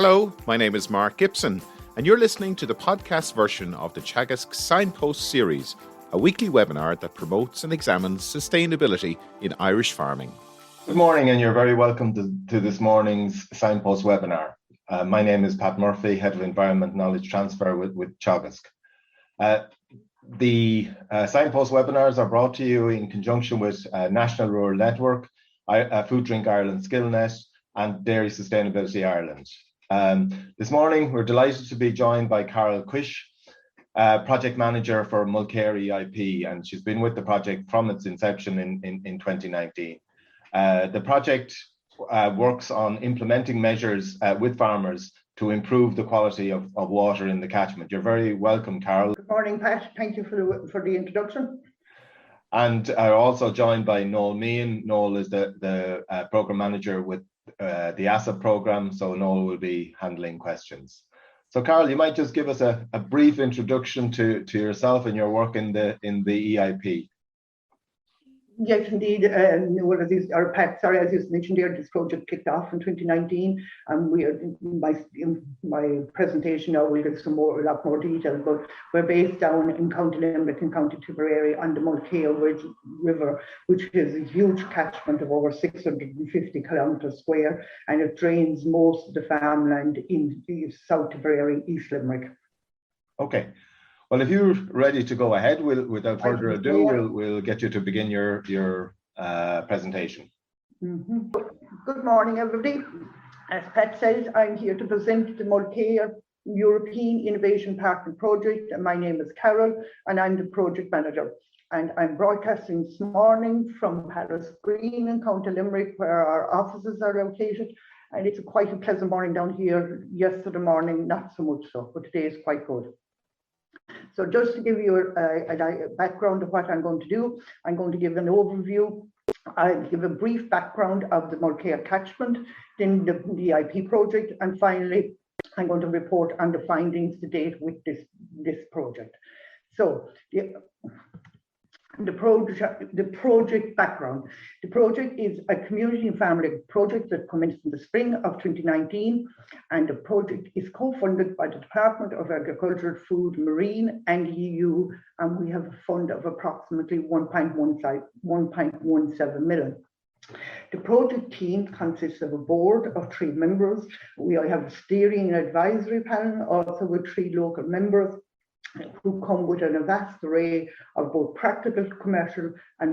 Hello, my name is Mark Gibson, and you're listening to the podcast version of the Teagasc Signpost Series, a weekly webinar that promotes and examines sustainability in Irish farming. Good morning, and you're very welcome to this morning's Signpost webinar. My name is Pat Murphy, Head of Environment Knowledge Transfer with Teagasc. The Signpost webinars are brought to you in conjunction with National Rural Network, Food Drink Ireland SkillNet, and Dairy Sustainability Ireland. This morning, we're delighted to be joined by Quish, Project Manager for Mulkear EIP, and she's been with the project from its inception in 2019. The project works on implementing measures with farmers to improve the quality of water in the catchment. You're very welcome, Carol. Good morning, Pat. Thank you for the introduction. And also joined by Noel Meehan. Noel is the Programme Manager with the ASSAP programme, so Noel will be handling questions. So Carol, you might just give us a brief introduction to yourself and your work in the EIP. Yes, indeed. As you mentioned there, this project kicked off in 2019, and in my presentation now we'll give a lot more detail, but we're based down in County Limerick and County Tipperary on the Mulkear River, which is a huge catchment of over 650 kilometres square, and it drains most of the farmland in South Tipperary, East Limerick. Okay. Well, if you're ready to go ahead, without further ado, we'll get you to begin your presentation. Mm-hmm. Good morning, everybody. As Pat says, I'm here to present the Mulkear European Innovation Partner Project, and my name is Carol, and I'm the Project Manager. And I'm broadcasting this morning from Palace Green in County Limerick, where our offices are located. And it's quite a pleasant morning down here. Yesterday morning, not so much so, but today is quite good. So just to give you a background of what I'm going to do, I'm going to give an overview. I'll give a brief background of the Mulkear Catchment, then the EIP project, and finally, I'm going to report on the findings to date with this project. So the project background. The project is a community and family project that commenced in the spring of 2019, and the project is co-funded by the Department of Agriculture, Food, Marine and EU, and we have a fund of approximately 1.17 million. The project team consists of a board of 3 members. We have a steering and advisory panel, also with 3 local members, who come with a vast array of both practical, commercial and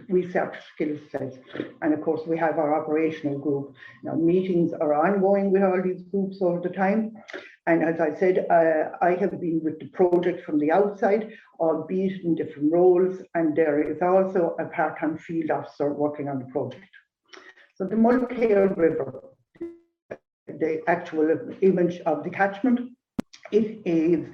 research skill sets. And of course, we have our operational group. Now, meetings are ongoing with all these groups over the time. And as I said, I have been with the project from the outside, albeit in different roles. And there is also a part-time field officer working on the project. So the Mulkear River, the actual image of the catchment, it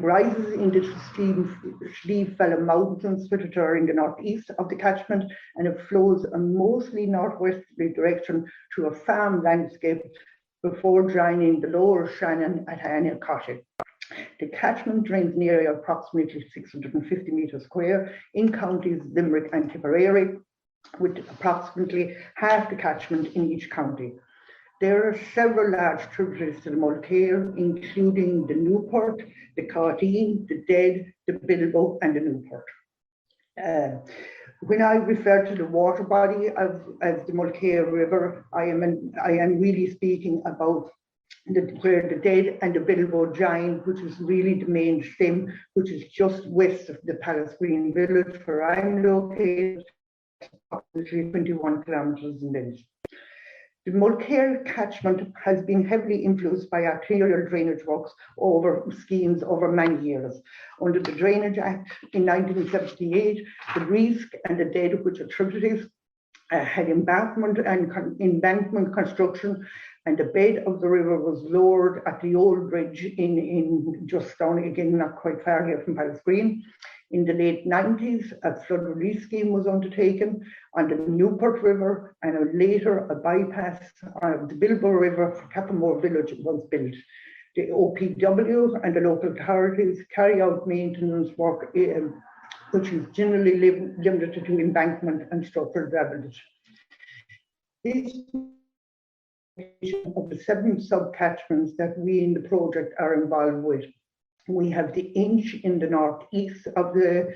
rises into the Slieve Fella Mountains, which are in the northeast of the catchment, and it flows a mostly northwesterly direction through a farm landscape before joining the lower Shannon at Annacotty. The catchment drains an area of approximately 650 metres square in counties Limerick and Tipperary, with approximately half the catchment in each county. There are several large tributaries to the Mulkear, including the Newport, the Carteen, the Dead, the Bilbo and the Newport. When I refer to the water body as the Mulkear River, I am really speaking about where the Dead and the Bilbo join, which is really the main stem, which is just west of the Palace Green village where I'm located, approximately 21 kilometres in length. The Mulkear catchment has been heavily influenced by arterial drainage works schemes over many years. Under the Drainage Act in 1978, the Reesc and the Dead, which are tributaries, had embankment construction, and the bed of the river was lowered at the old bridge in just down again, not quite far here from Palace Green. In the late 90s, a flood release scheme was undertaken on the Newport River, and later a bypass of the Bilbo River for Cappamore Village was built. The OPW and the local authorities carry out maintenance work, which is generally limited to embankment and structural damage. This of the 7 sub-catchments that we in the project are involved with. We have the Inch in the northeast of the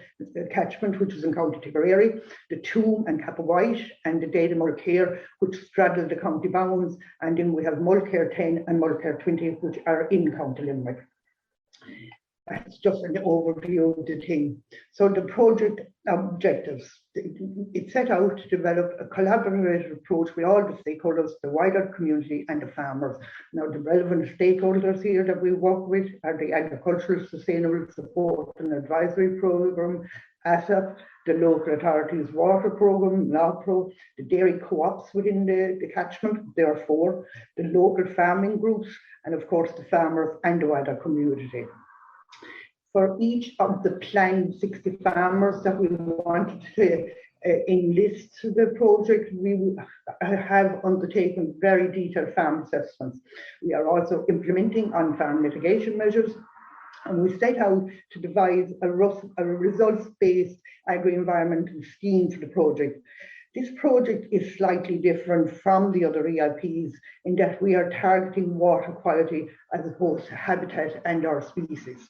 catchment, which is in County Tipperary, the Toom and Capawhite, and the Data Mulkear, which straddle the county bounds, and then we have Mulkear 10 and Mulkear 20, which are in County Limerick. That's just an overview of the thing. So the project objectives, it set out to develop a collaborative approach with all the stakeholders, the wider community and the farmers. Now the relevant stakeholders here that we work with are the Agricultural Sustainable Support and Advisory Programme, ASSAP, the Local Authorities Water Programme, LawPro, the dairy co-ops within the catchment, there are 4, the local farming groups, and of course the farmers and the wider community. For each of the planned 60 farmers that we wanted to enlist to the project, we have undertaken very detailed farm assessments. We are also implementing on-farm mitigation measures, and we set out to devise a results-based agri-environmental scheme for the project. This project is slightly different from the other EIPs in that we are targeting water quality as opposed to habitat and our species.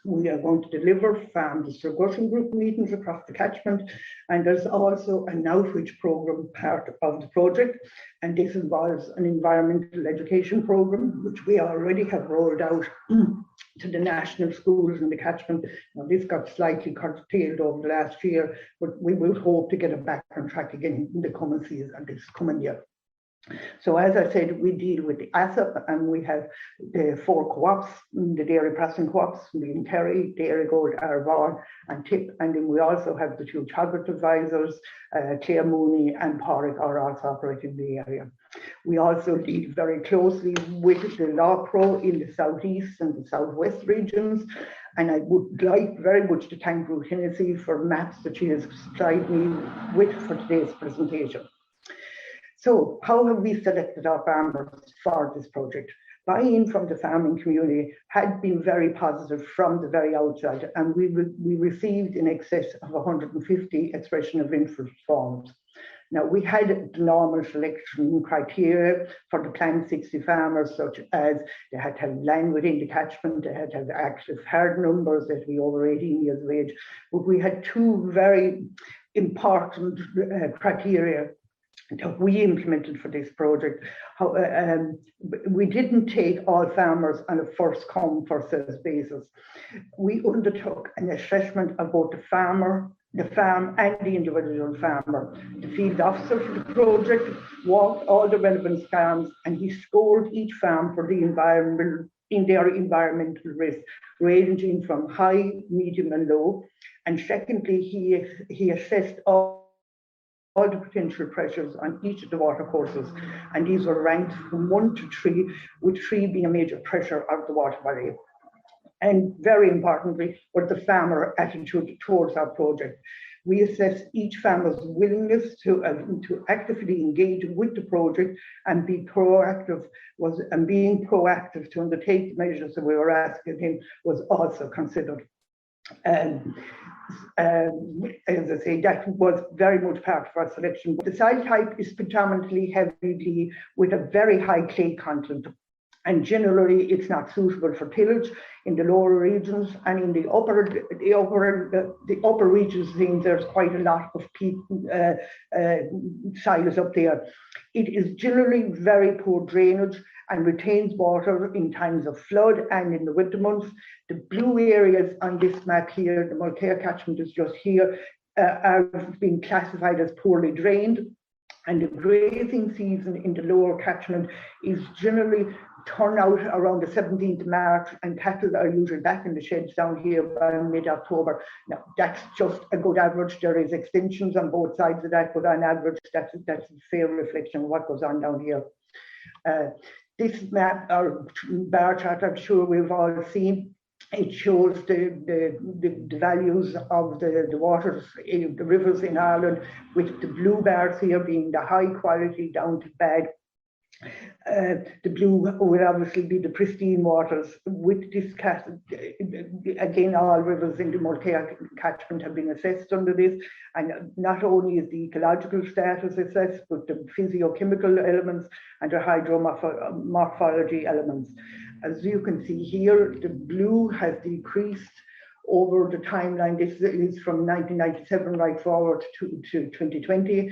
We are going to deliver farm discussion group meetings across the catchment, and there's also an outreach program part of the project, and this involves an environmental education program which we already have rolled out to the national schools in the catchment. Now this got slightly curtailed over the last year, but we will hope to get it back on track again in the coming season and this coming year. So as I said, we deal with the ASSAP, and we have the 4 co-ops, the dairy processing co-ops, being Kerry, Dairy Gold, Arvaughan and Tip, and then we also have the 2 chocolate advisors, Claire Mooney and Porrick are also operating in the area. We also deal very closely with the LawPro in the southeast and the southwest regions, and I would like very much to thank Ruth Hennessy for maps that she has supplied me with for today's presentation. So how have we selected our farmers for this project? Buy-in from the farming community had been very positive from the very outset, and we received in excess of 150 expression of interest forms. Now, we had the normal selection criteria for the planned 60 farmers, such as they had to have land within the catchment, they had to have active herd numbers, they had to be over 18 years of age. But we had 2 very important criteria that we implemented for this project. We didn't take all farmers on a first come, first served basis. We undertook an assessment of both the farm and the individual farmer. The field officer for the project walked all the relevant farms, and he scored each farm for the environment in their environmental risk, ranging from high, medium and low. And secondly, he assessed all the potential pressures on each of the water courses, and these were ranked from 1 to 3, with 3 being a major pressure of the water body. And very importantly, was the farmer attitude towards our project. We assessed each farmer's willingness to actively engage with the project and be proactive, being proactive to undertake the measures that we were asking him was also considered. As I say, that was very much part of our selection. The soil type is predominantly heavy with a very high clay content, and generally it's not suitable for tillage in the lower regions, and in the upper regions there's quite a lot of soils up there. It is generally very poor drainage and retains water in times of flood and in the winter months. The blue areas on this map here, the Mulkear Catchment is just here, are being classified as poorly drained, and the grazing season in the lower catchment is generally turn out around the 17th of March, and cattle are usually back in the sheds down here by mid-October. Now, that's just a good average. There is extensions on both sides of that, but on average, that's a fair reflection of what goes on down here. This map or bar chart, I'm sure we've all seen. It shows the values of the waters, the rivers in Ireland, with the blue bars here being the high quality down to bad. The blue will obviously be the pristine waters. With this again, all rivers in the Mulkear catchment have been assessed under this, and not only is the ecological status assessed, but the physiochemical elements and the hydromorphology elements. As you can see here, the blue has decreased over the timeline. This is from 1997 right forward to 2020,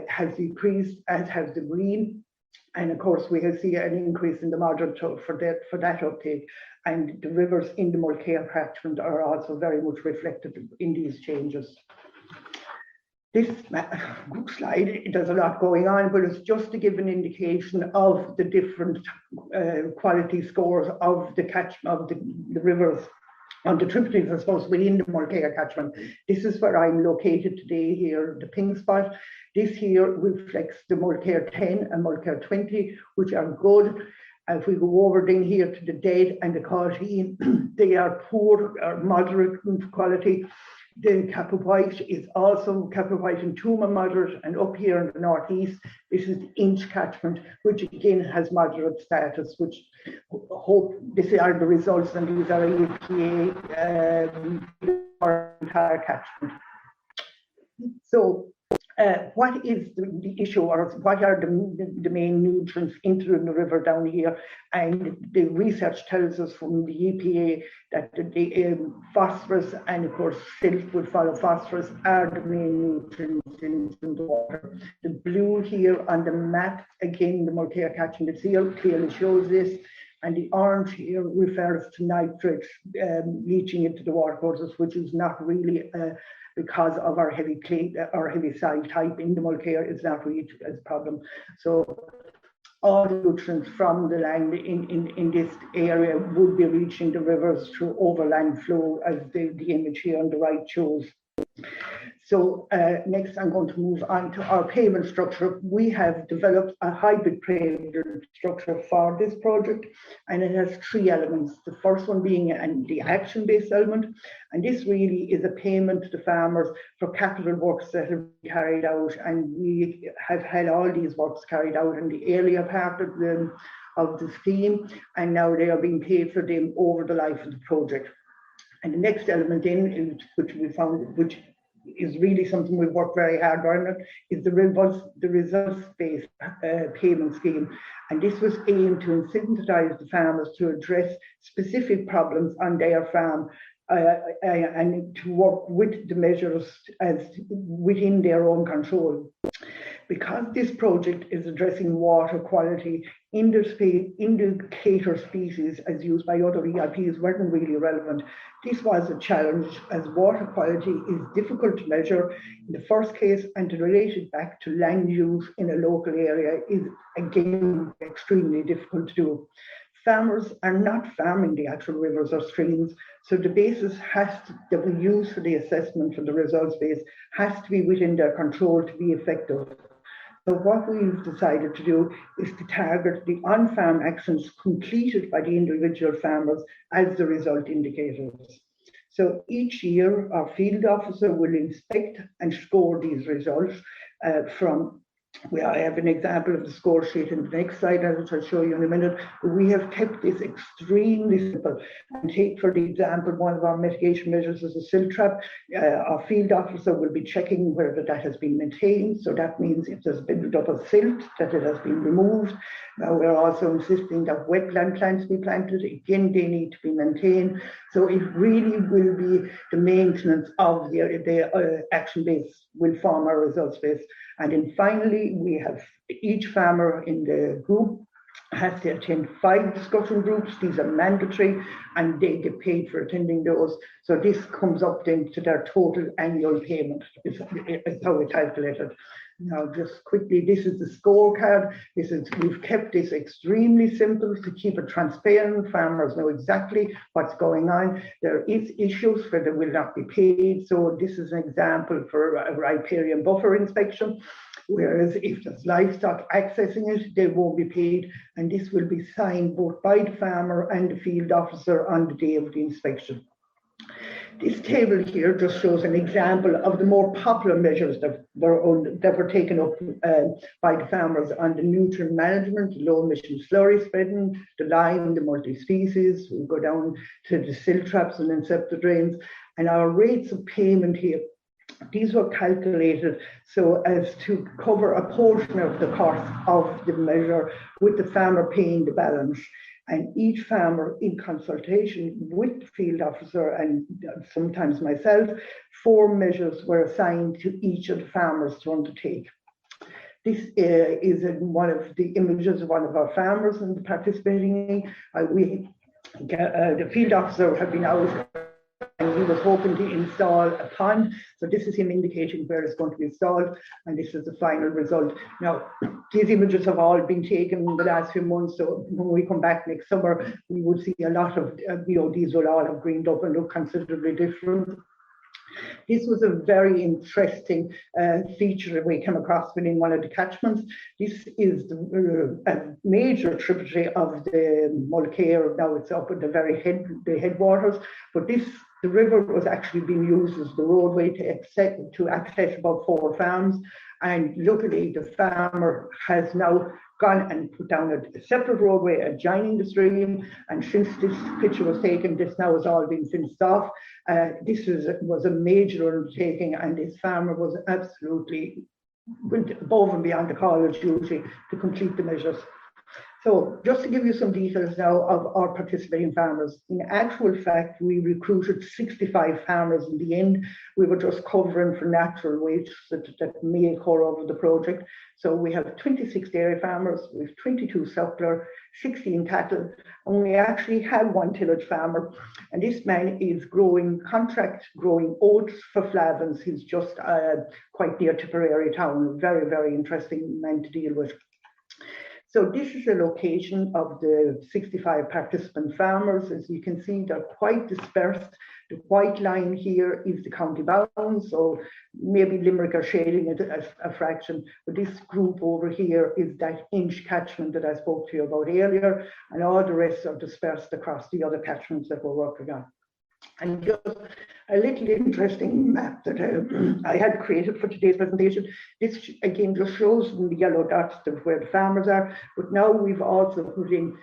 has decreased, as has the green. And of course, we see an increase in the moderate for that uptake. And the rivers in the Mulkear catchment are also very much reflected in these changes. This slide, there's a lot going on, but it's just to give an indication of the different quality scores of the catchment of the rivers on the tributaries, I suppose, within the Mulkear catchment. This is where I'm located today here, the pink spot. This here reflects the Mulkear 10 and Mulkear 20, which are good. If we go over then here to the dead and the Caugheen, they are poor or moderate quality. The Cap of White is also Cap of White and Tuma moderate, and up here in the northeast, this is the Inch catchment, which again has moderate status, which hope these are the results, and these are EPA our entire catchment. So what is the issue, or what are the main nutrients entering the river down here? And the research tells us from the EPA that the phosphorus and of course silt would follow phosphorus are the main nutrients in the water. The blue here on the map, again the Mulkear catchment here clearly shows this, and the orange here refers to nitrates leaching into the water courses, which is not really because of our heavy clay or heavy soil type in the Mulkear is not really a problem. So all the nutrients from the land in this area would be reaching the rivers through overland flow, as the image here on the right shows. So next I'm going to move on to our payment structure. We have developed a hybrid payment structure for this project, and it has three elements. The first one being the action-based element, and this really is a payment to the farmers for capital works that have been carried out, and we have had all these works carried out in the earlier part of the scheme, and now they are being paid for them over the life of the project. And the next element in, which we found, which is really something we've worked very hard on, is the results-based payment scheme. And this was aimed to incentivize the farmers to address specific problems on their farm and to work with the measures as within their own control. Because this project is addressing water quality, indicator species as used by other EIPs weren't really relevant. This was a challenge, as water quality is difficult to measure in the first case, and to relate it back to land use in a local area is again extremely difficult to do. Farmers are not farming the actual rivers or streams, so the basis that we use for the assessment for the results base has to be within their control to be effective. So what we've decided to do is to target the on-farm actions completed by the individual farmers as the result indicators. So each year, our field officer will inspect and score these results from. I have an example of the score sheet in the next slide, which I'll show you in a minute. But we have kept this extremely simple. And take, for the example, one of our mitigation measures is a silt trap. Our field officer will be checking whether that has been maintained. So that means if there's been built up of silt, that it has been removed. Now we're also insisting that wetland plants be planted. Again, they need to be maintained. So it really will be the maintenance of the action base will form our results base. And then finally, we have each farmer in the group has to attend 5 discussion groups. These are mandatory, and they get paid for attending those. So this comes up then to their total annual payment, is how we calculate it. Now, just quickly, this is the scorecard. We've kept this extremely simple to keep it transparent. Farmers know exactly what's going on. There is issues where they will not be paid. So this is an example for a riparian buffer inspection. Whereas if there's livestock accessing it, they won't be paid. And this will be signed both by the farmer and the field officer on the day of the inspection. This table here just shows an example of the more popular measures that were taken up by the farmers on the nutrient management, low emission slurry spreading, the lime, the multi-species. We go down to the silt traps and inceptor drains, and our rates of payment here. These were calculated so as to cover a portion of the cost of the measure, with the farmer paying the balance. And each farmer, in consultation with the field officer and sometimes myself, 4 measures were assigned to each of the farmers to undertake. This is one of the images of one of our farmers in the participating. The field officer had been out and he was hoping to install a pond. So this is him indicating where it's going to be installed, and this is the final result. Now, these images have all been taken in the last few months, so when we come back next summer, we will see a lot of, these will all have greened up and look considerably different. This was a very interesting feature that we came across within one of the catchments. This is a major tributary of the Mulkear. Now it's up at the headwaters, but the river was actually being used as the roadway to access about 4 farms. And luckily, the farmer has now gone and put down a separate roadway adjoining the stream. And since this picture was taken, this now has all been fenced off. This was a major undertaking, and this farmer was absolutely went above and beyond the call of duty to complete the measures. So just to give you some details now of our participating farmers. In actual fact, we recruited 65 farmers in the end. We were just covering for natural wastes that may occur over the project. So we have 26 dairy farmers, we have 22 suckler, 16 cattle, and we actually have 1 tillage farmer. And this man is growing oats for Flavins. He's just quite near Tipperary town. A very, very interesting man to deal with. So this is a location of the 65 participant farmers. As you can see, they're quite dispersed. The white line here is the county bound, so maybe Limerick are shading it a fraction, but this group over here is that inch catchment that I spoke to you about earlier, and all the rest are dispersed across the other catchments that we're working on. And just a little interesting map that I had created for today's presentation. This again just shows in the yellow dots where the farmers are, but now we've also put in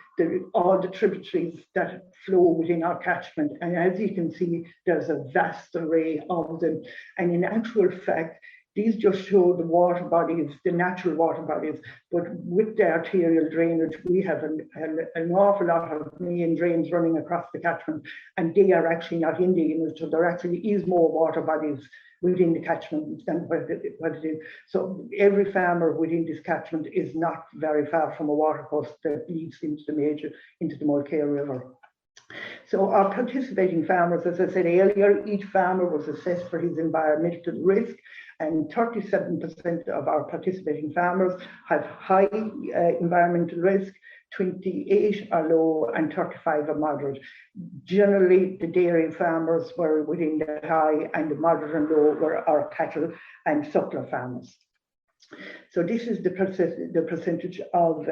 all the tributaries that flow within our catchment. And as you can see, there's a vast array of them. And in actual fact, these just show the water bodies, the natural water bodies, but with the arterial drainage, we have an awful lot of main drains running across the catchment, and they are actually not in the image, so there actually is more water bodies within the catchment than what it is. So every farmer within this catchment is not very far from a watercourse that leads into the Mulkear River. So our participating farmers, as I said earlier, each farmer was assessed for his environmental risk, and 37% of our participating farmers have high environmental risk, 28 are low, and 35 are moderate. Generally, the dairy farmers were within the high, and the moderate and low were our cattle and suckler farmers. So this is the percentage of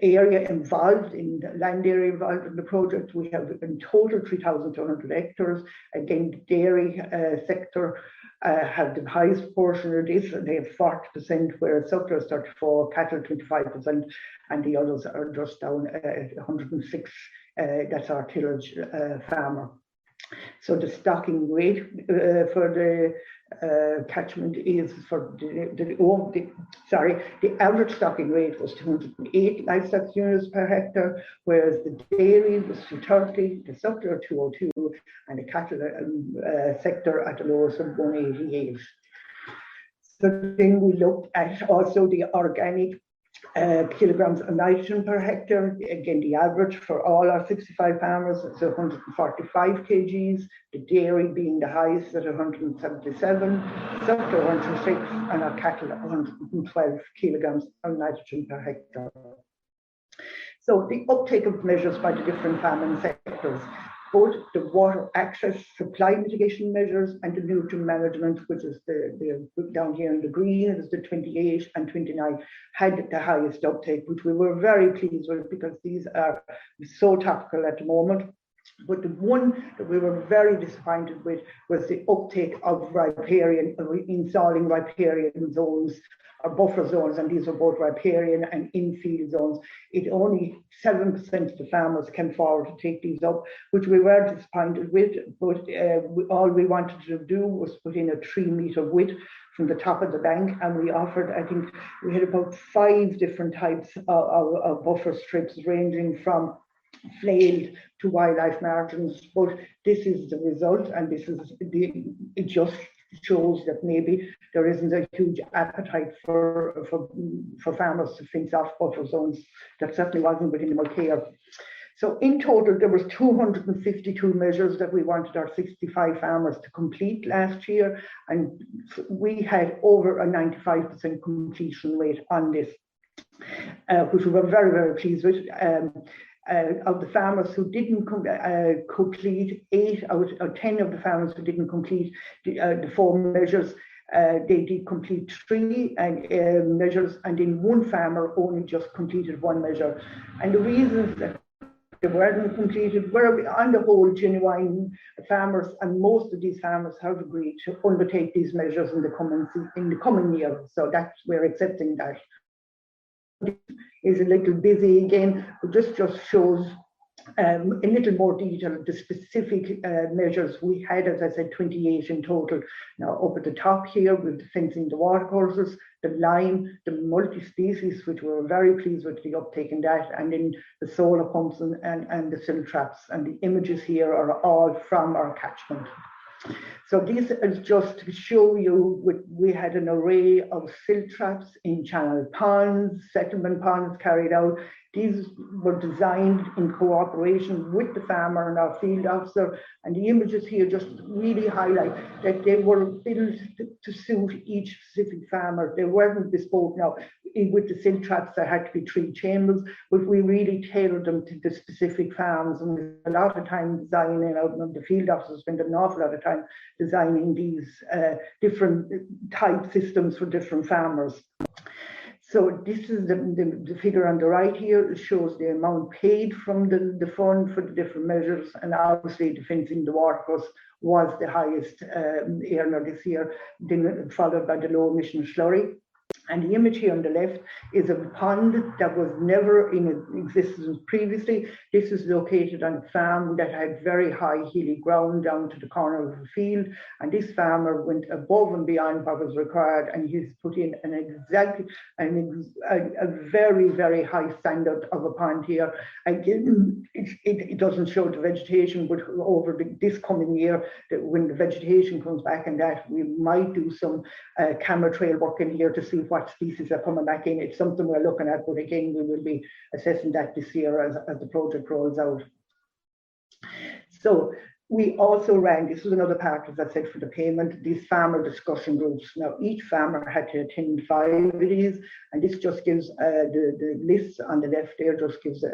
area involved in the land area involved in the project. We have in total 3,200 hectares. Again, the dairy sector have the highest portion of this, and they have 40%, whereas suckler is 34%, cattle 25%, and the others are just down at 106. That's our tillage farmer. So the stocking rate for the catchment is for the average stocking rate was 208 livestock units per hectare, whereas the dairy was 230, the suckler 202, and the cattle sector at the lowest of 188. So then we looked at also the organic kilograms of nitrogen per hectare. Again, the average for all our 65 farmers is 145 kgs, the dairy being the highest at 177, suckler 106, and our cattle at 112 kilograms of nitrogen per hectare. So the uptake of measures by the different farming sectors, both the water access supply mitigation measures and the nutrient management, which is the down here in the green, is the 28 and 29, had the highest uptake, which we were very pleased with because these are so topical at the moment. But the one that we were very disappointed with was the uptake of installing riparian zones or buffer zones, and these are both riparian and infield zones. It only 7% of the farmers came forward to take these up, which we were disappointed with, but all we wanted to do was put in a 3-metre width from the top of the bank, and we offered, I think we had about 5 different types of buffer strips ranging from flailed to wildlife margins, but this is the result, and it just shows that maybe there isn't a huge appetite for farmers to fence off buffer zones. That certainly wasn't within the Mulkear. So in total, there was 252 measures that we wanted our 65 farmers to complete last year, and we had over a 95% completion rate on this, which we were very, very pleased with. Of the farmers who didn't complete, 8 out of 10 of the farmers who didn't complete the 4 measures, they did complete 3 measures, and then 1 farmer only just completed 1 measure. And the reasons that they weren't completed were, on the whole, genuine farmers, and most of these farmers have agreed to undertake these measures in the coming year. So we're accepting that. Is a little busy again, but this just shows a little more detail the specific measures we had. As I said, 28 in total. Now up at the top here with the fencing the watercourses, the lime, the multi-species, which we were very pleased with the uptake in that, and then the solar pumps and the silt traps, and the images here are all from our catchment. So this is just to show you, we had an array of silt traps in channel ponds, settlement ponds carried out. These were designed in cooperation with the farmer and our field officer, and the images here just really highlight that they were built to suit each specific farmer. They weren't bespoke. Now, with the silt traps, there had to be 3 chambers, but we really tailored them to the specific farms, and a lot of time designing out, and the field officers spent an awful lot of time designing these different type systems for different farmers. So this is the figure on the right here. It shows the amount paid from the fund for the different measures, and obviously the fencing the watercourse was the highest earner this year, then followed by the low emission slurry. And the image here on the left is a pond that was never in existence previously. This is located on a farm that had very high hilly ground down to the corner of the field. And this farmer went above and beyond what was required, and he's put in a very, very high standard of a pond here. Again, it doesn't show the vegetation, but over this coming year, when the vegetation comes back and that, we might do some camera trail work in here to see what species are coming back in. It's something we're looking at, but again, we will be assessing that this year as the project rolls out. So we also ran, this was another part, as I said, for the payment, these farmer discussion groups. Now, each farmer had to attend 5 of these, and this just gives the list on the left there just gives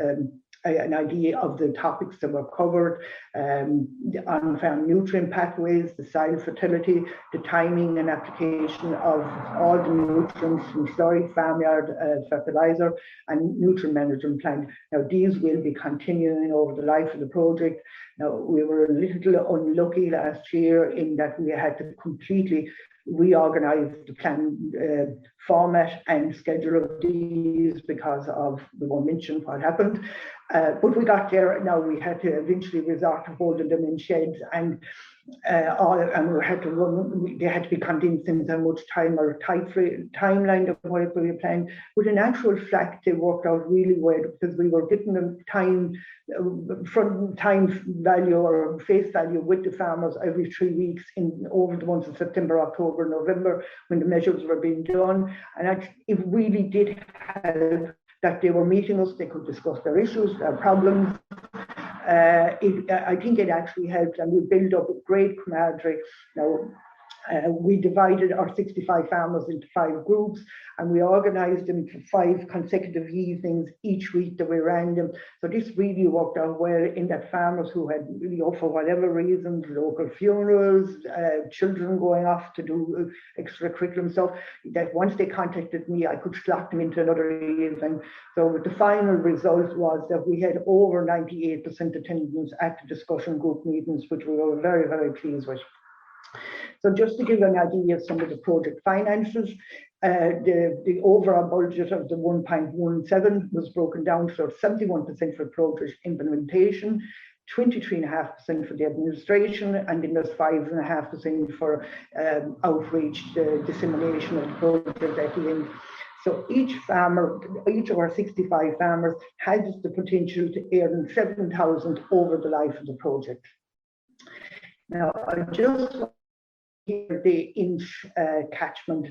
an idea of the topics that were covered, on-farm nutrient pathways, the soil fertility, the timing and application of all the nutrients from slurry, farmyard fertilizer, and nutrient management plan. Now, these will be continuing over the life of the project. Now, we were a little unlucky last year in that we had to completely reorganize the plan format and schedule of these because of, we won't mention what happened, but we got there. Now we had to eventually resort to holding them in sheds, and we had to run, they had to be condensed in so much time or timeline of what we were planning. But in actual fact, they worked out really well because we were getting them time value or face value with the farmers every 3 weeks over the months of September, October, November, when the measures were being done. And it really did help that they were meeting us, they could discuss their issues, their problems. I think it actually helped, and we built up a great camaraderie. Now, We divided our 65 farmers into 5 groups, and we organised them for 5 consecutive evenings each week that we ran them. So this really worked out well in that farmers who had, for whatever reasons, local funerals, children going off to do extracurricular stuff, that once they contacted me, I could slot them into another evening. So the final result was that we had over 98% attendance at the discussion group meetings, which we were very, very pleased with. So just to give an idea of some of the project finances, the overall budget of the 1.17 was broken down, so 71% for project implementation, 23.5% for the administration, and then there's 5.5% for outreach, dissemination of the project at the end. So each farmer, each of our 65 farmers has the potential to earn 7,000 over the life of the project. Now, I just here the inch catchment.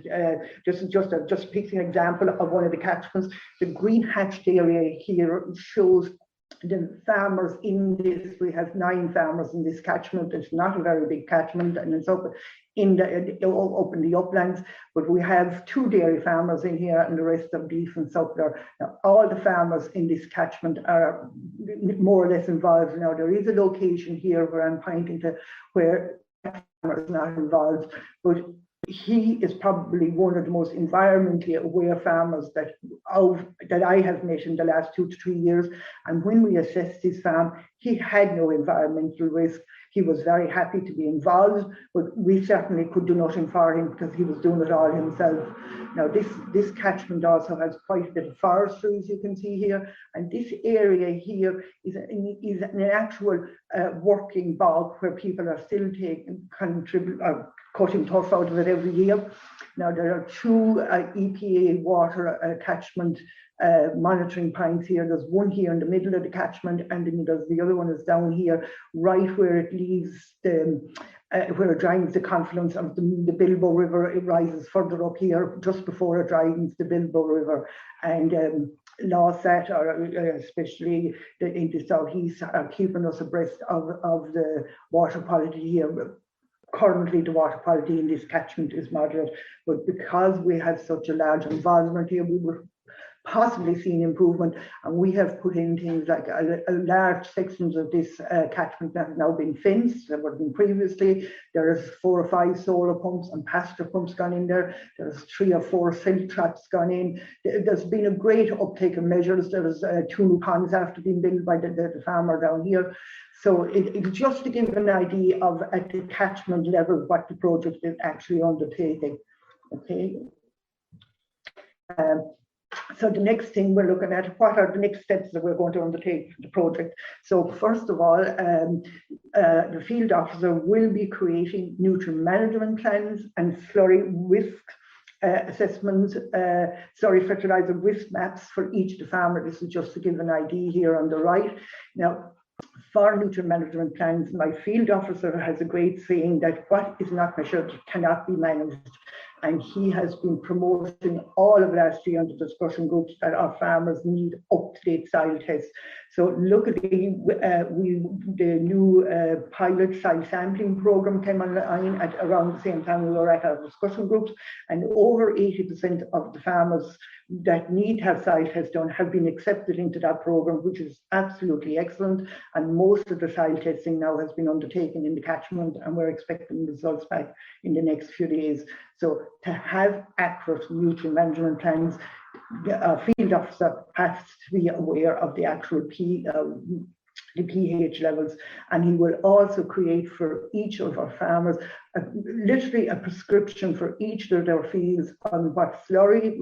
Just picking an example of one of the catchments. The green hatched area here shows the farmers in this. We have 9 farmers in this catchment. It's not a very big catchment, and it's up in the uplands. But we have 2 dairy farmers in here, and the rest of beef and suckler. Now, all the farmers in this catchment are more or less involved. Now, there is a location here where I'm pointing to where farmer is not involved, but he is probably one of the most environmentally aware farmers that I have met in the last 2 to 3 years. And when we assessed his farm, he had no environmental risk. He was very happy to be involved, but we certainly could do nothing for him because he was doing it all himself. Now, this catchment also has quite a bit of forestry, as you can see here, and this area here is an actual working bog where people are still cutting turf out of it every year. Now, there are 2 EPA water catchment monitoring points here. There's one here in the middle of the catchment, and then there's the other one is down here, right where it leaves where it joins the confluence of the Bilbo River. It rises further up here just before it joins the Bilbo River. And LAWSAT, or especially in the southeast, are keeping us abreast of the water quality here. Currently, the water quality in this catchment is moderate, but because we have such a large involvement here, we will possibly see an improvement. And we have put in things like a large sections of this catchment that have now been fenced, that were been previously. There's 4 or 5 solar pumps and pasture pumps gone in there. There's 3 or 4 silt traps gone in. There's been a great uptake of measures. There's 2 new ponds after being built by the farmer down here. So it's just to give an idea of at the catchment level what the project is actually undertaking. Okay. So the next thing we're looking at, what are the next steps that we're going to undertake for the project? So first of all, the field officer will be creating nutrient management plans and slurry risk assessments, fertilizer risk maps for each of the farmer. This is just to give an idea here on the right. Now, for nutrient management plans, my field officer has a great saying that what is not measured cannot be managed. And he has been promoting all of last year on the discussion groups that our farmers need up-to-date soil tests. So look at the new pilot soil sampling program came online at around the same time we were at our discussion groups, and over 80% of the farmers that need to have soil tests done have been accepted into that program, which is absolutely excellent. And most of the soil testing now has been undertaken in the catchment, and we're expecting results back in the next few days. So to have accurate nutrient management plans, the field officer has to be aware of the actual pH levels, and he will also create for each of our farmers literally a prescription for each of their fields on what slurry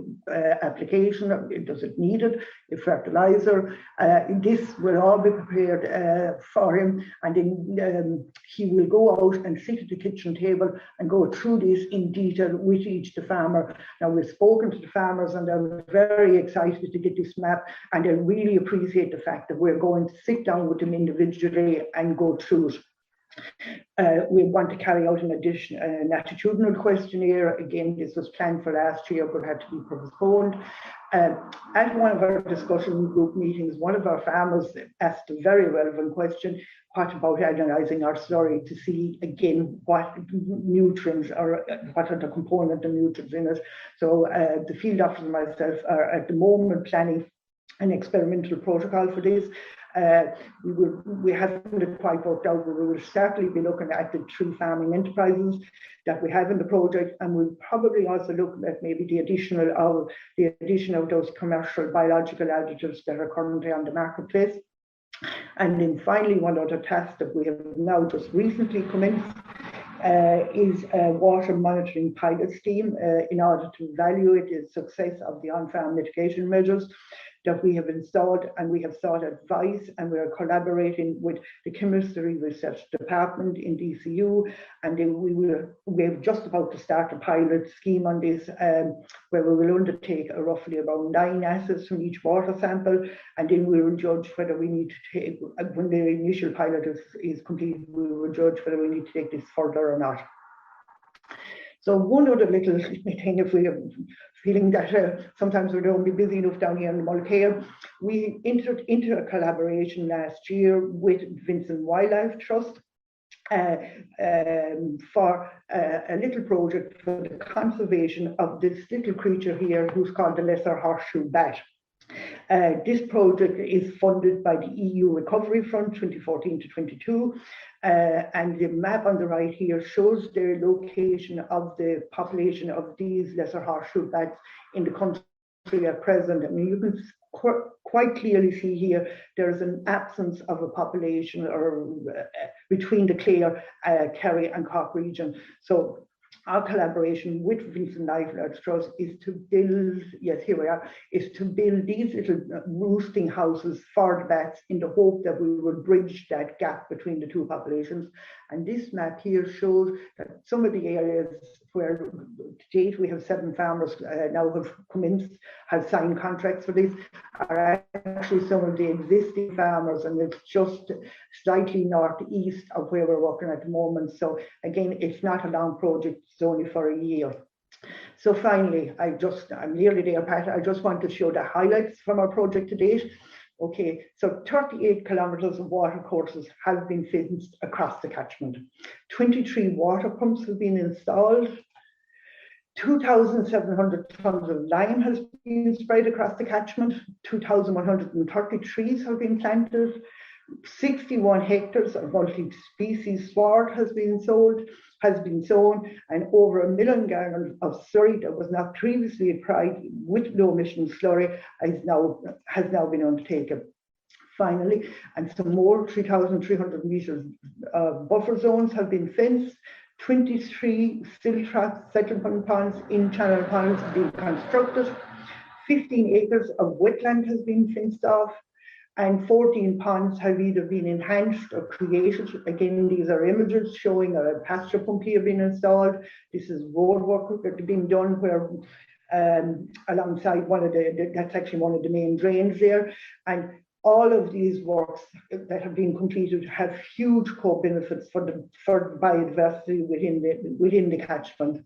application, does it need it, if fertilizer, this will all be prepared for him, and then he will go out and sit at the kitchen table and go through this in detail with each the farmer. Now, we've spoken to the farmers and they're very excited to get this map, and they really appreciate the fact that we're going to sit down with them individually and go through it. We want to carry out an attitudinal questionnaire. Again, this was planned for last year but had to be postponed. At one of our discussion group meetings, one of our farmers asked a very relevant question: what about analysing our slurry to see again what nutrients or what are the component of nutrients in it? So the field officer and myself are at the moment planning an experimental protocol for this. We haven't quite worked out, but we will certainly be looking at the 3 farming enterprises that we have in the project, and we'll probably also look at maybe the addition of those commercial biological additives that are currently on the marketplace. And then finally, one other task that we have now just recently commenced is a water monitoring pilot scheme in order to evaluate the success of the on-farm mitigation measures that we have installed, and we have sought advice, and we are collaborating with the Chemistry Research Department in DCU, and then we're just about to start a pilot scheme on this, where we will undertake roughly about 9 assays from each water sample, and then we will judge whether we need to take, when the initial pilot is complete, we will judge whether we need to take this further or not. So one other little thing, if we are feeling that sometimes we don't be busy enough down here in Mulkear, we entered into a collaboration last year with Vincent Wildlife Trust for a little project for the conservation of this little creature here who's called the lesser horseshoe bat. This project is funded by the EU Recovery Fund 2014 to 22, and the map on the right here shows the location of the population of these lesser horseshoe bats in the country at present. I mean, you can quite clearly see here there's an absence of a population or between the Clare, Kerry and Cork region. So our collaboration with Vincent Wildlife Trust is to build, yes, here we are, is to build these little roosting houses for the bats in the hope that we will bridge that gap between the 2 populations. And this map here shows that some of the areas where to date we have 7 farmers now have commenced, have signed contracts for this, are actually some of the existing farmers, and it's just slightly northeast of where we're working at the moment. So again, it's not a long project, it's only for a year. So finally, I'm nearly there, Pat. I just want to show the highlights from our project to date. Okay, so 38 kilometres of water courses have been fenced across the catchment. 23 water pumps have been installed. 2,700 tonnes of lime has been spread across the catchment. 2,130 trees have been planted. 61 hectares of multi-species sward has been sown, and over 1 million gallons of slurry that was not previously applied with low emission slurry has now been undertaken. Finally, and some more 3,300 metres buffer zones have been fenced. 23 still trap settlement ponds in channel ponds have been constructed. 15 acres of wetland has been fenced off, and 14 ponds have either been enhanced or created. Again, these are images showing a pasture pump here being installed. This is road work that has been done where alongside that's actually one of the main drains there. And all of these works that have been completed have huge co-benefits for biodiversity within the catchment.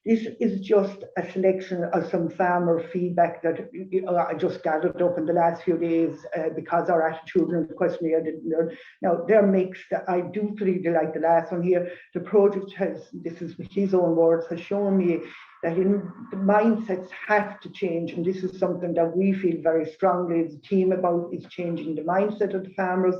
This is just a selection of some farmer feedback that I just gathered up in the last few days because our attitudinal questionnaire didn't learn. Now, they're mixed. I do pretty like the last one here. The project has, this is his own words, has shown me that the mindsets have to change, and this is something that we feel very strongly as a team about, is changing the mindset of the farmers.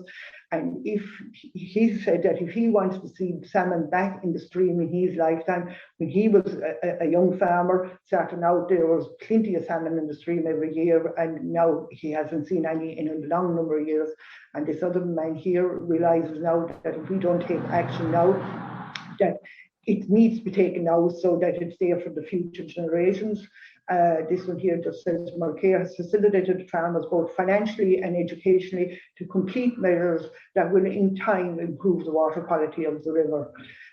And if he said that if he wants to see salmon back in the stream in his lifetime, when he was a young farmer starting out, there was plenty of salmon in the stream every year, and now he hasn't seen any in a long number of years. And this other man here realizes now that if we don't take action now, that it needs to be taken now so that it's there for the future generations. This one here just says Mulkear has facilitated farmers both financially and educationally to complete measures that will in time improve the water quality of the river.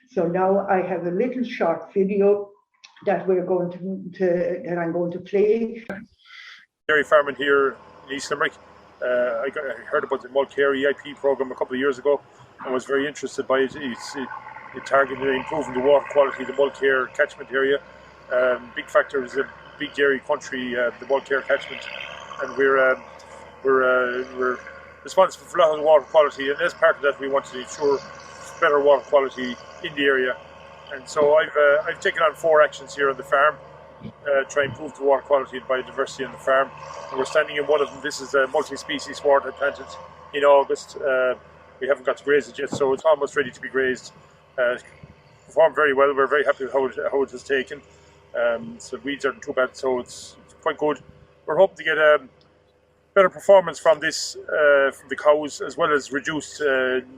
So now I have a little short video that we're going that I'm going to play. Dairy farming here in East Limerick. I heard about the Mulkear EIP program a couple of years ago and was very interested by it. It targeted improving the water quality of the Mulkear catchment area. Big factor is big dairy country, the Mulkear Catchment, and we're responsible for a lot of the water quality, and as part of that we want to ensure better water quality in the area. And so I've taken on 4 actions here on the farm, try and improve the water quality and biodiversity on the farm. And we're standing in one of them. This is a multi-species sward I planted in August. We haven't got to graze it yet, so it's almost ready to be grazed. Performed very well. We're very happy with how it has taken. So weeds aren't too bad, so it's quite good. We're hoping to get better performance from this, from the cows, as well as reduced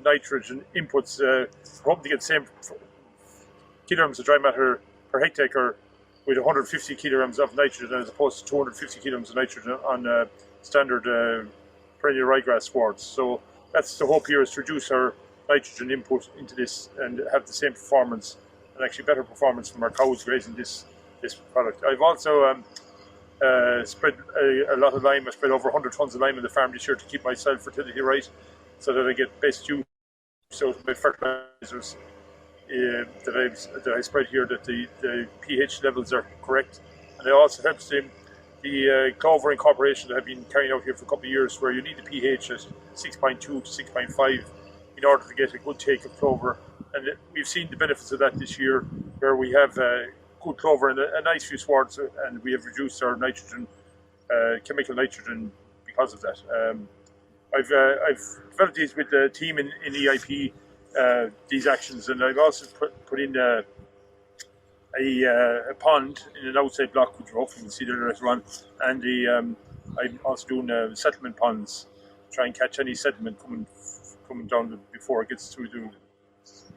nitrogen inputs. We're hoping to get the same kilograms of dry matter per hectare with 150 kilograms of nitrogen as opposed to 250 kilograms of nitrogen on standard perennial ryegrass swards. So that's the hope here, is to reduce our nitrogen input into this and have the same performance, and actually better performance from our cows grazing this product. I've also spread a lot of lime. I spread over 100 tons of lime in the farm this year to keep my soil fertility right, so that I get best use out of my fertilizers that I spread here, that the pH levels are correct. And it also helps the clover incorporation that I've been carrying out here for a couple of years, where you need the pH at 6.2 to 6.5 in order to get a good take of clover. And we've seen the benefits of that this year, where we have good clover and a nice few swards, and we have reduced our nitrogen, chemical nitrogen, because of that. I've developed these with the team in EIP, these actions, and I've also put in a pond in an outside block, which hopefully you'll see there later on, and I'm also doing settlement ponds, try and catch any sediment coming down before it gets through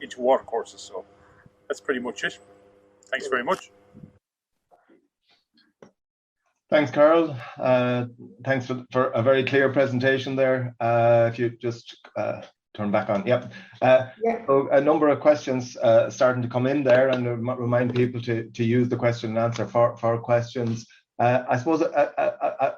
into water courses. So that's pretty much it. Thanks very much. Thanks, Carol. Thanks for a very clear presentation there. If you just turn back on. Yep. So a number of questions starting to come in there, and remind people to use the question and answer for questions. I suppose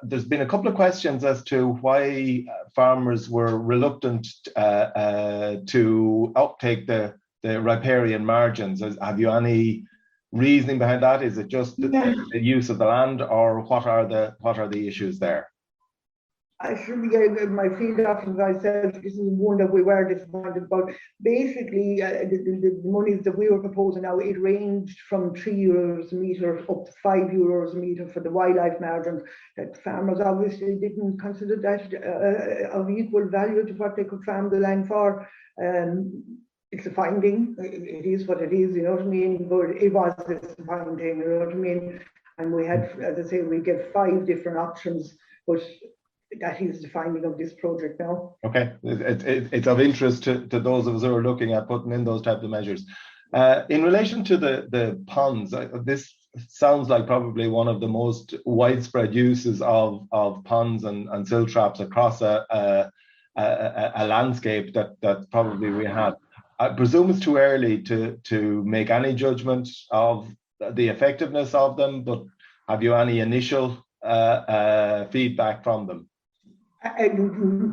there's been a couple of questions as to why farmers were reluctant to uptake the riparian margins. Have you any reasoning behind that? Is it just the use of the land, or what are the issues there? I should be getting my feet off of myself. This is one that we were disappointed about. Basically, the monies that we were proposing now, it ranged from €3 a metre up to €5 a metre for the wildlife margins. That farmers obviously didn't consider that of equal value to what they could farm the land for. It's a finding. It is what it is, you know what I mean? But it was a disappointing, you know what I mean? And we had, as I say, we get 5 different options, but that is the finding of this project now. Okay, it's of interest to those of us who are looking at putting in those types of measures. In relation to the ponds, this sounds like probably one of the most widespread uses of ponds and silt traps across a landscape that probably we have. I presume it's too early to make any judgment of the effectiveness of them, but have you any initial feedback from them?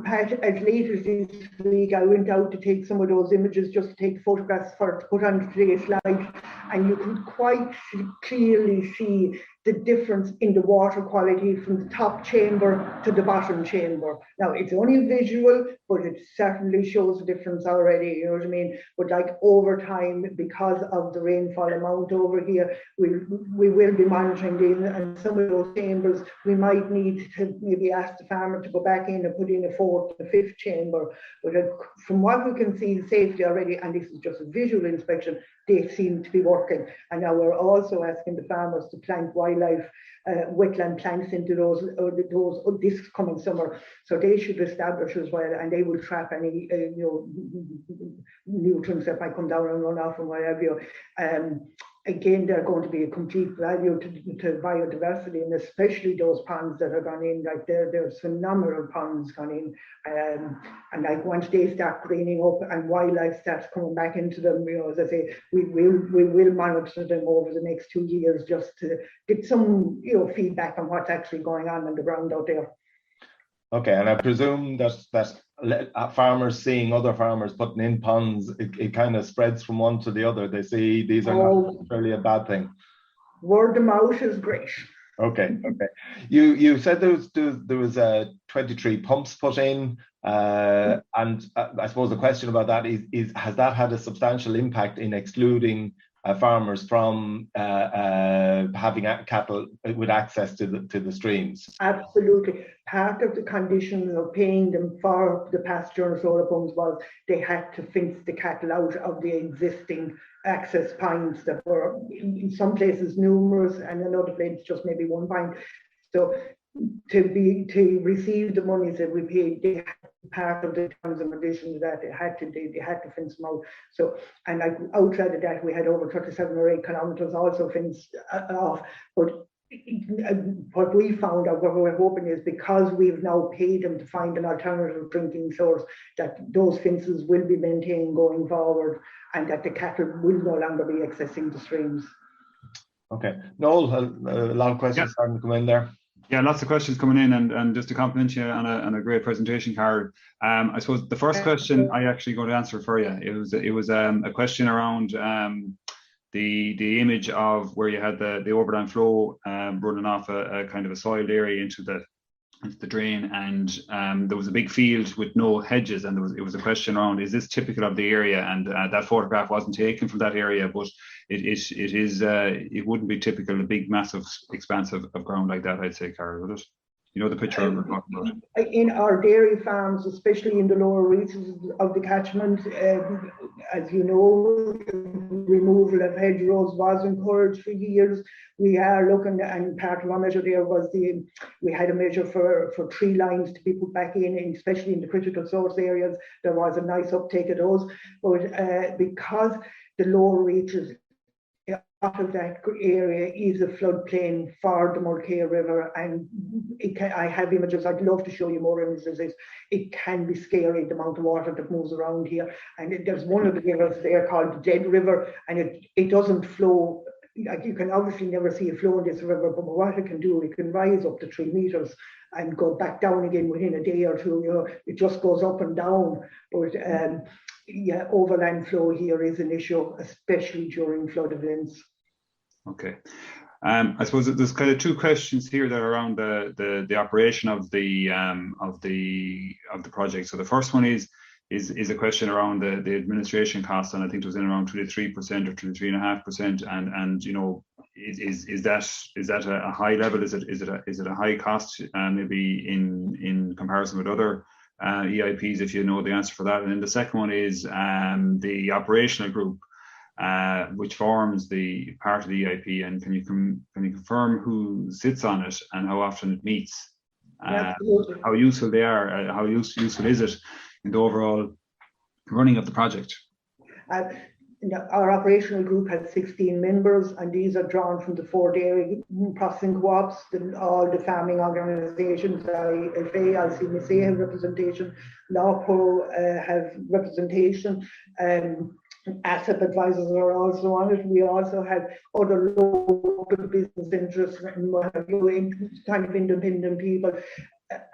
Pat, as late as this week, I went out to take some of those images, just to take photographs to put on today's slide, and you could quite clearly see the difference in the water quality from the top chamber to the bottom chamber. Now, it's only visual, but it certainly shows a difference already, you know what I mean? But like over time, because of the rainfall amount over here, we will be monitoring these, and some of those chambers, we might need to maybe ask the farmer to go back in and put in a 4th or 5th chamber. But from what we can see, safety already, and this is just a visual inspection, they seem to be working. And now we're also asking the farmers to plant wildlife wetland plants into those this coming summer, so they should establish as well, and they will trap any nutrients that might come down and run off and whatever. Again, they're going to be a complete value to biodiversity, and especially those ponds that are gone in. Like there's phenomenal ponds gone in, and like once they start greening up and wildlife starts coming back into them, you know, as I say, we will monitor them over the next 2 years just to get some, you know, feedback on what's actually going on the ground out there. Okay, and I presume that farmers seeing other farmers putting in ponds, it kind of spreads from one to the other. They see these are not necessarily a bad thing. Word of mouth is great. Okay. You said there was 23 pumps put in, and I suppose the question about that is has that had a substantial impact in excluding farmers from having cattle with access to the streams? Absolutely. Part of the conditions of paying them for the pasture and solar pumps was they had to fence the cattle out of the existing access points that were in some places numerous and in other places just maybe one point. So to receive the monies that we paid, they had part of the terms and conditions that they had to fence them out. So, and like outside of that, we had over 37 or 8 kilometres also fenced off. But what we found out, what we're hoping is, because we've now paid them to find an alternative drinking source, that those fences will be maintained going forward, and that the cattle will no longer be accessing the streams. Okay, Noel, a lot of questions starting to come in there. Yeah, lots of questions coming in, and just to compliment you on a great presentation, Carol. I suppose the first question I actually going to answer for you. It was a question around the image of where you had the overland flow running off a kind of a soiled area into the drain, and there was a big field with no hedges, and it was a question around, is this typical of the area? And that photograph wasn't taken from that area, but it wouldn't be typical, a big massive expanse of ground like that, I'd say, Carol, would it? You know the picture we're talking about. In our dairy farms, especially in the lower reaches of the catchment, as you know, removal of hedgerows was encouraged for years. We are looking, and part of our measure there was we had a measure for tree lines to be put back in, especially in the critical source areas. There was a nice uptake of those, but because the lower reaches of that area is a floodplain for the Mulkear River, and I have images. I'd love to show you more images. It can be scary, the amount of water that moves around here. And there's one of the rivers there called the Dead River, and it doesn't flow. Like, you can obviously never see it flow in this river, but what it can do, it can rise up to 3 meters and go back down again within a day or two. You know, it just goes up and down. But yeah, overland flow here is an issue, especially during flood events. Okay, I suppose there's kind of 2 questions here that are around the operation of the project. So the first one is a question around the administration costs, and I think it was in around 23% or 23.5%, and you know, is that a high level? Is it a high cost, maybe in comparison with other EIPs, if you know the answer for that? And then the second one is the operational group, which forms the part of the EIP, and can you confirm who sits on it and how often it meets? How useful they are? How useful is it in the overall running of the project? Our operational group has 16 members, and these are drawn from the 4 dairy processing co-ops, all the farming organisations. IFA, ICMSA have representation, LAWPO have representation, ASSAP advisors are also on it. We also have other local business interests and kind of independent people.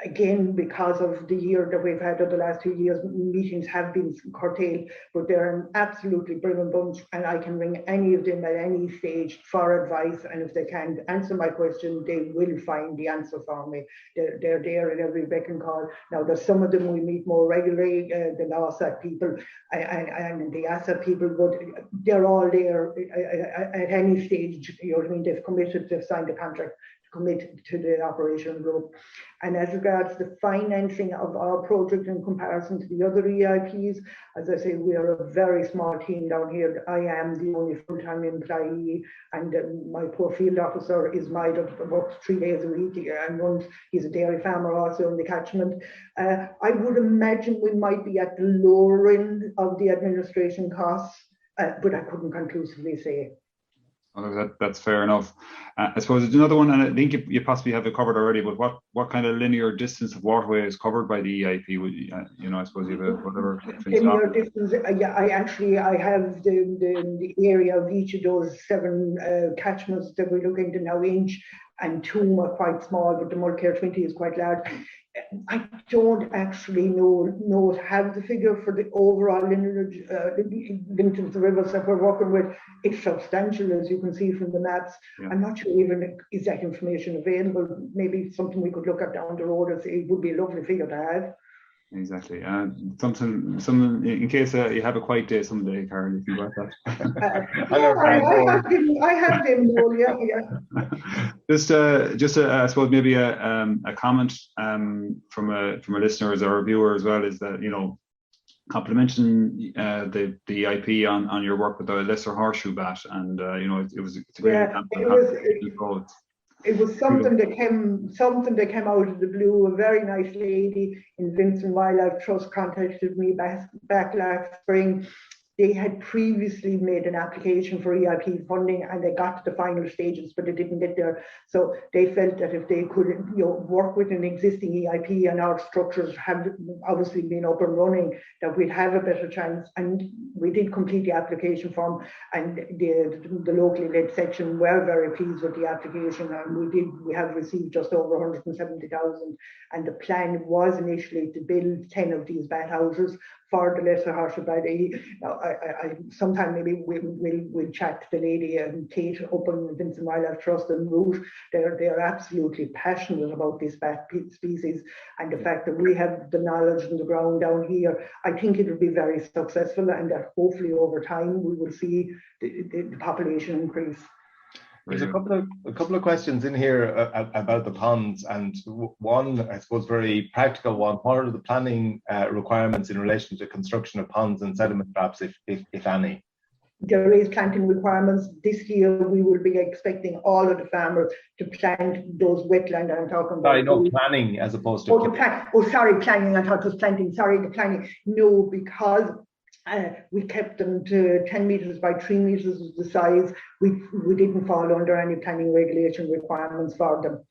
Again, because of the year that we've had, or the last 2 years, meetings have been curtailed, but they're an absolutely brilliant bunch, and I can ring any of them at any stage for advice, and if they can't answer my question, they will find the answer for me. They're there at every beck and call. Now, there's some of them we meet more regularly, the ASSAP people and the ASSAP people, but they're all there at any stage. You know what I mean? They've signed a contract to commit to the operation group. And as regards the financing of our project in comparison to the other EIPs, as I say, we are a very small team down here. I am the only full-time employee, and my poor field officer is works 3 days a week, and he's a dairy farmer also in the catchment. I would imagine we might be at the lower end of the administration costs, but I couldn't conclusively say. Well, that's fair enough. I suppose there's another one, and I think you possibly have it covered already, but what kind of linear distance of waterway is covered by the EIP? Would you know, I suppose you have whatever. Linear distance, yeah, I have the area of each of those 7 catchments that we're looking to now inch, and Toom are quite small, but the Mulkear 20 is quite large. I don't actually have the figure for the overall lineage of the rivers that we're working with. It's substantial, as you can see from the maps. Yeah. I'm not sure even is that information available. Maybe something we could look at down the road. It would be a lovely figure to have. Exactly. Something in case you have a quiet day someday, Carol, if you got that. I have them, yeah. Just I suppose maybe a comment from a listener or a viewer as well is that, you know, complimenting the EIP on your work with the lesser horseshoe bat, and you know, it's a great example. It was something that came out of the blue. A very nice lady in Vincent Wildlife Trust contacted me back last spring. They had previously made an application for EIP funding, and they got to the final stages, but they didn't get there. So they felt that if they could, you know, work with an existing EIP, and our structures have obviously been up and running, that we'd have a better chance. And we did complete the application form, and the locally led section were very pleased with the application, and we have received just over 170,000. And the plan was initially to build 10 of these bat houses for the lesser horseshoe bat. I sometime maybe we'll chat to the lady and Kate up in Vincent Wildlife Trust and Root. They're absolutely passionate about this bat species, and the fact that we have the knowledge on the ground down here, I think it will be very successful, and that hopefully over time we will see the population increase. There's a couple of questions in here about the ponds, and one, I suppose, very practical one. What are the planning requirements in relation to construction of ponds and sediment traps, if any? There is planting requirements. This year we will be expecting all of the farmers to plant those wetland I'm talking about. Sorry, no, planning as opposed to... planning. I thought it was planting. Sorry, the planning. No, because we kept them to 10 metres by 3 metres was the size. We didn't fall under any planning regulation requirements for them.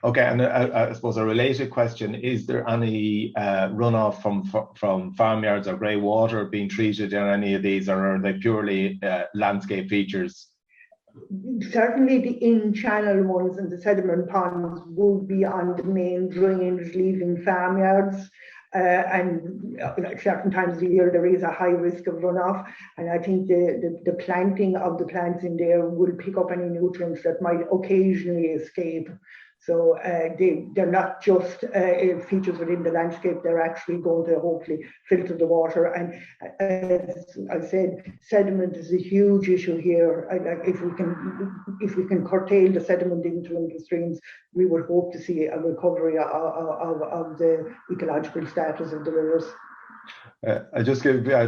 Okay, and I suppose a related question, is there any runoff from farmyards or grey water being treated in any of these, or are they purely landscape features? Certainly the in-channel ones and the sediment ponds will be on the main drainage leaving farmyards. And at certain times of the year there is a high risk of runoff, and I think the planting of the plants in there will pick up any nutrients that might occasionally escape. So they're not just features within the landscape, they're actually going to hopefully filter the water. And as I said, sediment is a huge issue here. If we can curtail the sediment into the streams, we would hope to see a recovery of the ecological status of the rivers.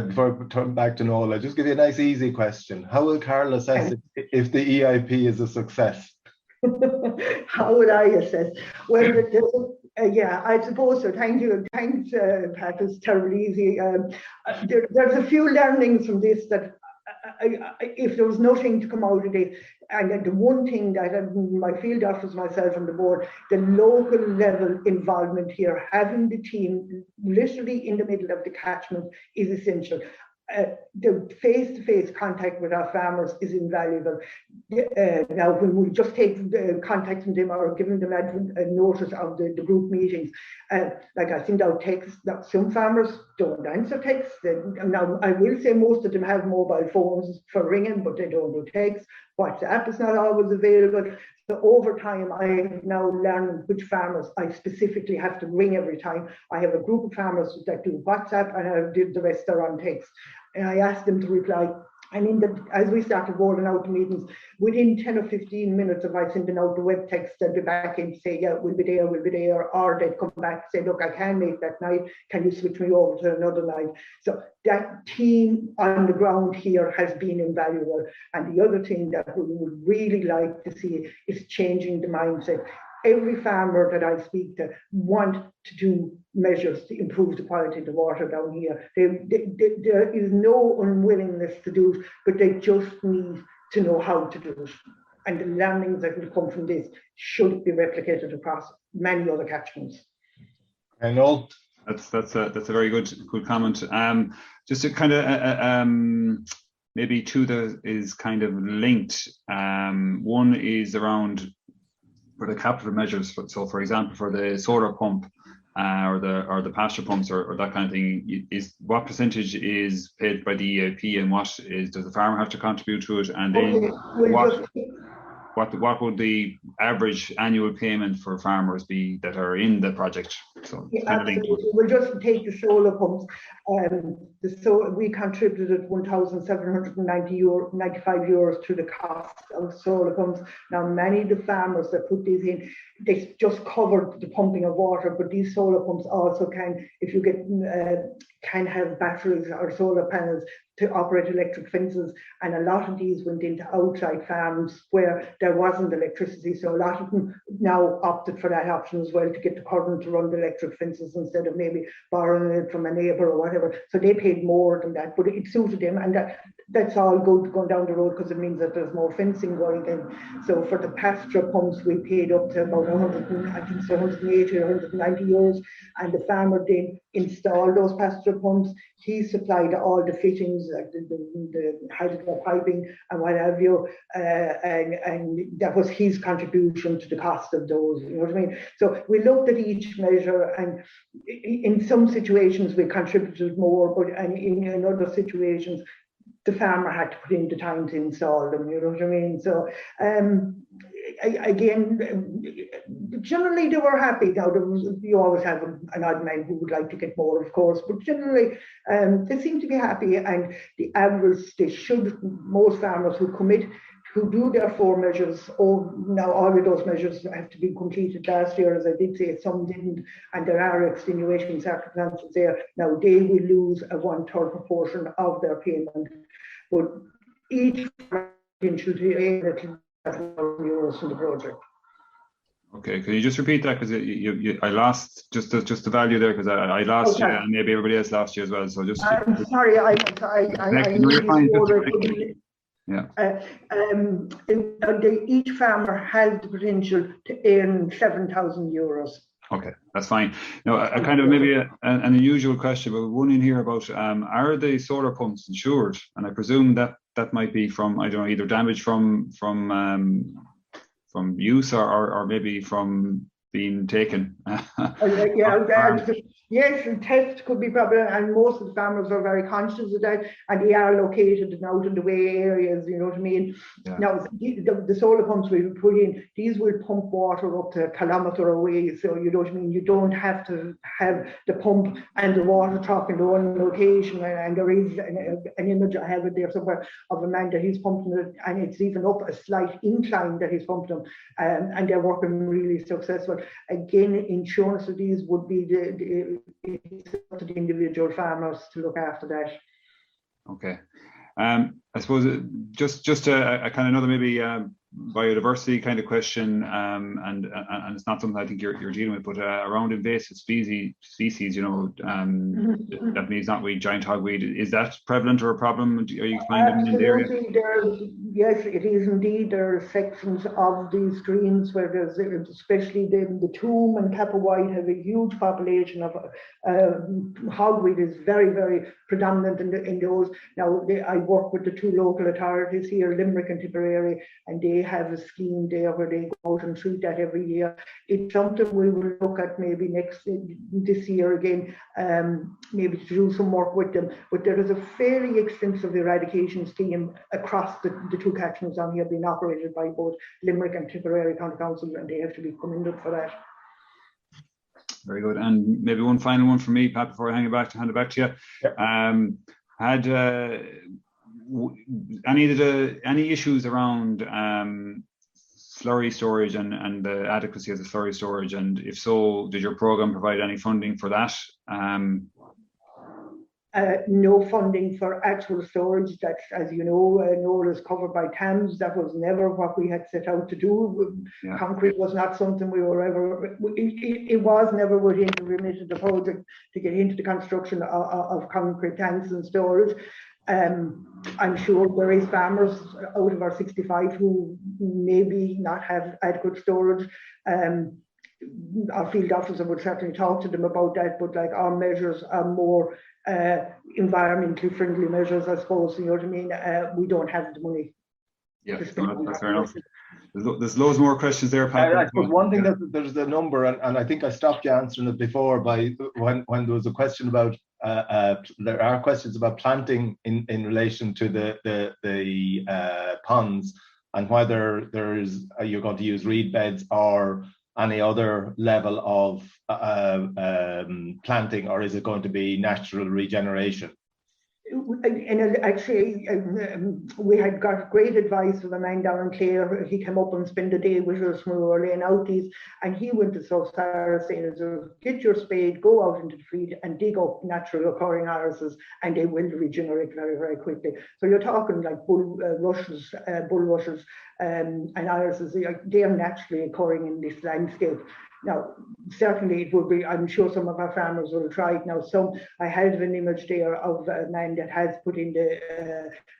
Before I turn back to Noel, I'll just give you a nice easy question. How will Carol assess if the EIP is a success? How would I assess? Well, yeah, I suppose so. Thank you. Thanks, Pat. It's terribly easy. There's a few learnings from this that if there was nothing to come out of it, and the one thing that my field officers, myself and the board, the local level involvement here, having the team literally in the middle of the catchment is essential. The face-to-face contact with our farmers is invaluable. Now, when we just take contacting them or giving them a notice of the group meetings, like I send out texts, some farmers don't answer texts. Now, I will say most of them have mobile phones for ringing, but they don't do texts. WhatsApp is not always available. So over time, I've now learned which farmers I specifically have to ring every time. I have a group of farmers that do WhatsApp, and the rest are on text. And I ask them to reply. And as we started rolling out the meetings, within 10 or 15 minutes of I sending out the web text, they'd be back in to say, yeah, we'll be there, or they'd come back and say, look, I can make that night, can you switch me over to another night? So that team on the ground here has been invaluable. And the other thing that we would really like to see is changing the mindset. Every farmer that I speak to want to do measures to improve the quality of the water down here. There is no unwillingness to do it, but they just need to know how to do it. And the learnings that will come from this should be replicated across many other catchments. I know. That's a very good comment. Just to kind of maybe two that is kind of linked. One is around for the capital measures. So, for example, for the solar pump or the pasture pumps or that kind of thing, is what percentage is paid by the EIP, and what does the farmer have to contribute to it? And then what would the average annual payment for farmers be that are in the project? So absolutely. We'll just take the solar pumps. We contributed €1,795 to the cost of solar pumps. Now, many of the farmers that put these in, they just covered the pumping of water, but these solar pumps also can, if you get, can have batteries or solar panels to operate electric fences, and a lot of these went into outside farms where there wasn't electricity, so a lot of them now opted for that option as well, to get the current to run the electric fences instead of maybe borrowing it from a neighbour or whatever. So they paid more than that, but it suited them, and that's all good going down the road, because it means that there's more fencing going in. So for the pasture pumps, we paid up to about 180 or 190 euros, and the farmer then installed those pasture pumps. He supplied all the fittings, like the hydro piping and what have you, and that was his contribution to the cost of those, you know what I mean? So we looked at each measure, and in some situations we contributed more, but in other situations the farmer had to put in the time to install them, you know what I mean? So again, generally they were happy. Now, you always have an odd man who would like to get more, of course, but generally they seem to be happy, and the average, most farmers who commit, who do their 4 measures, now all of those measures have to be completed last year, as I did say, some didn't, and there are extenuating circumstances there. Now they will lose a 1/3 proportion of their payment, but each should be able to €1,000 from the project. Okay, can you just repeat that, because I lost just the value there, because I lost you, and maybe everybody else lost you as well. So just I'm sorry, yeah. Each farmer has the potential to earn €7,000. Okay, that's fine. Now, a kind of maybe an unusual question, but one in here about are the solar pumps insured? And I presume that might be from, I don't know, either damage from use or maybe from being taken. Yes, the theft could be problem, and most of the farmers are very conscious of that, and they are located out in the way areas, you know what I mean? Yeah. Now, the solar pumps we put in, these will pump water up to a kilometre away, so you know what I mean? You don't have to have the pump and the water truck in the one location, and there is an image, I have it there somewhere, of a man that he's pumping it, and it's even up a slight incline that he's pumped them, and they're working really successful. Again, insurance of these would be it's up to the individual farmers to look after that. Okay. I suppose just a kind of another maybe biodiversity kind of question, and it's not something I think you're dealing with, but around invasive species, you know, that means knotweed, giant hogweed, is that prevalent or a problem? Are you finding in the area? Yes, it is indeed. There are sections of these streams where there's, especially the Toom and Kappa White, have a huge population of hogweed is very, very predominant in those. Now, I work with the 2 local authorities here, Limerick and Tipperary, and they have a scheme there where they go out and treat that every year. It's something we will look at maybe this year again, maybe to do some work with them. But there is a fairly extensive eradication scheme across the 2 catchments on here, being operated by both Limerick and Tipperary County Council, and they have to be commended for that. Very good. And maybe one final one from me, Pat, before I hand it back to you. Yep. Had any issues around slurry storage and the adequacy of the slurry storage, and if so, did your program provide any funding for that? No funding for actual storage. That's, as you know, Noel is covered by TAMS. That was never what we had set out to do. Yeah. Concrete was not something we were ever, it was never within the remit of the project to get into the construction of concrete tanks and storage. I'm sure there is farmers out of our 65 who maybe not have adequate storage. Our field officer would certainly talk to them about that, but like our measures are more environmentally friendly measures, I suppose, you know what I mean? We don't have the money. Yeah, that's fair enough. There's loads more questions there, Pat. I suppose one thing that there's a number, and I think I stopped you answering it before by when there was a question about there are questions about planting in relation to the ponds, and whether you're going to use reed beds or any other level of planting, or is it going to be natural regeneration? And actually, we had got great advice from a man down in Clare. He came up and spent a day with us when we were laying out these, and he went to so far as saying, get your spade, go out into the field and dig up natural occurring irises, and they will regenerate very, very quickly. So you're talking like bulrushes, and irises, they are naturally occurring in this landscape. Now, certainly it would be, I'm sure some of our farmers will try it now. I have an image there of a man that has put in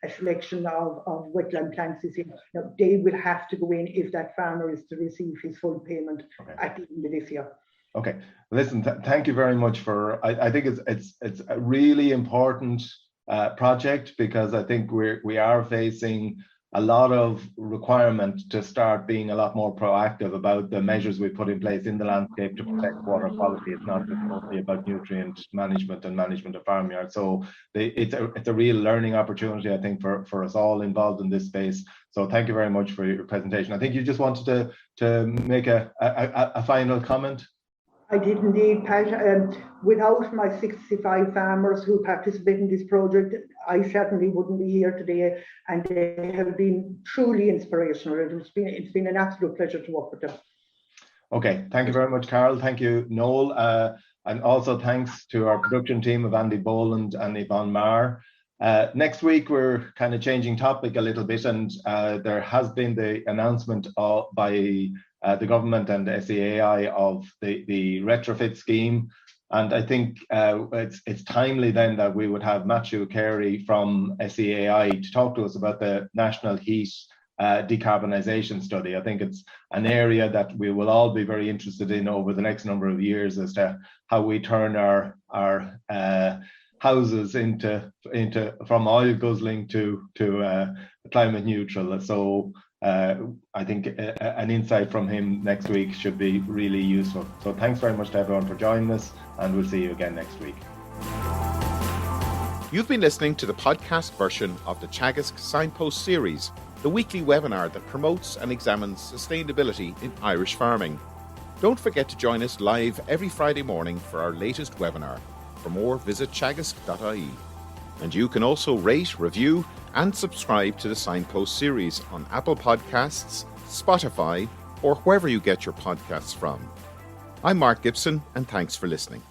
a selection of wetland plants. Now, they will have to go in if that farmer is to receive his full payment at the end of this year. Okay, listen, thank you very much for, I think it's a really important project, because I think we are facing a lot of requirement to start being a lot more proactive about the measures we put in place in the landscape to protect water quality. It's not just only about nutrient management and management of farmyard. So it's a real learning opportunity, I think, for us all involved in this space. So thank you very much for your presentation. I think you just wanted to make a final comment. I did indeed, Pat. Without my 65 farmers who participate in this project, I certainly wouldn't be here today, and they have been truly inspirational. It's been an absolute pleasure to work with them. Okay, thank you very much, Carol. Thank you, Noel. And also thanks to our production team of Andy Boland and Yvonne Marr. Next week, we're kind of changing topic a little bit, and there has been the announcement by the government and the SEAI of the retrofit scheme. And I think it's timely then that we would have Matthew Carey from SEAI to talk to us about the National Heat decarbonisation study. I think it's an area that we will all be very interested in over the next number of years, as to how we turn our houses into from oil guzzling to climate neutral. So I think an insight from him next week should be really useful. So thanks very much to everyone for joining us, and we'll see you again next week. You've been listening to the podcast version of the Teagasc Signpost Series, the weekly webinar that promotes and examines sustainability in Irish farming. Don't forget to join us live every Friday morning for our latest webinar. For more, visit teagasc.ie. And you can also rate, review, and subscribe to the Signpost Series on Apple Podcasts, Spotify, or wherever you get your podcasts from. I'm Mark Gibson, and thanks for listening.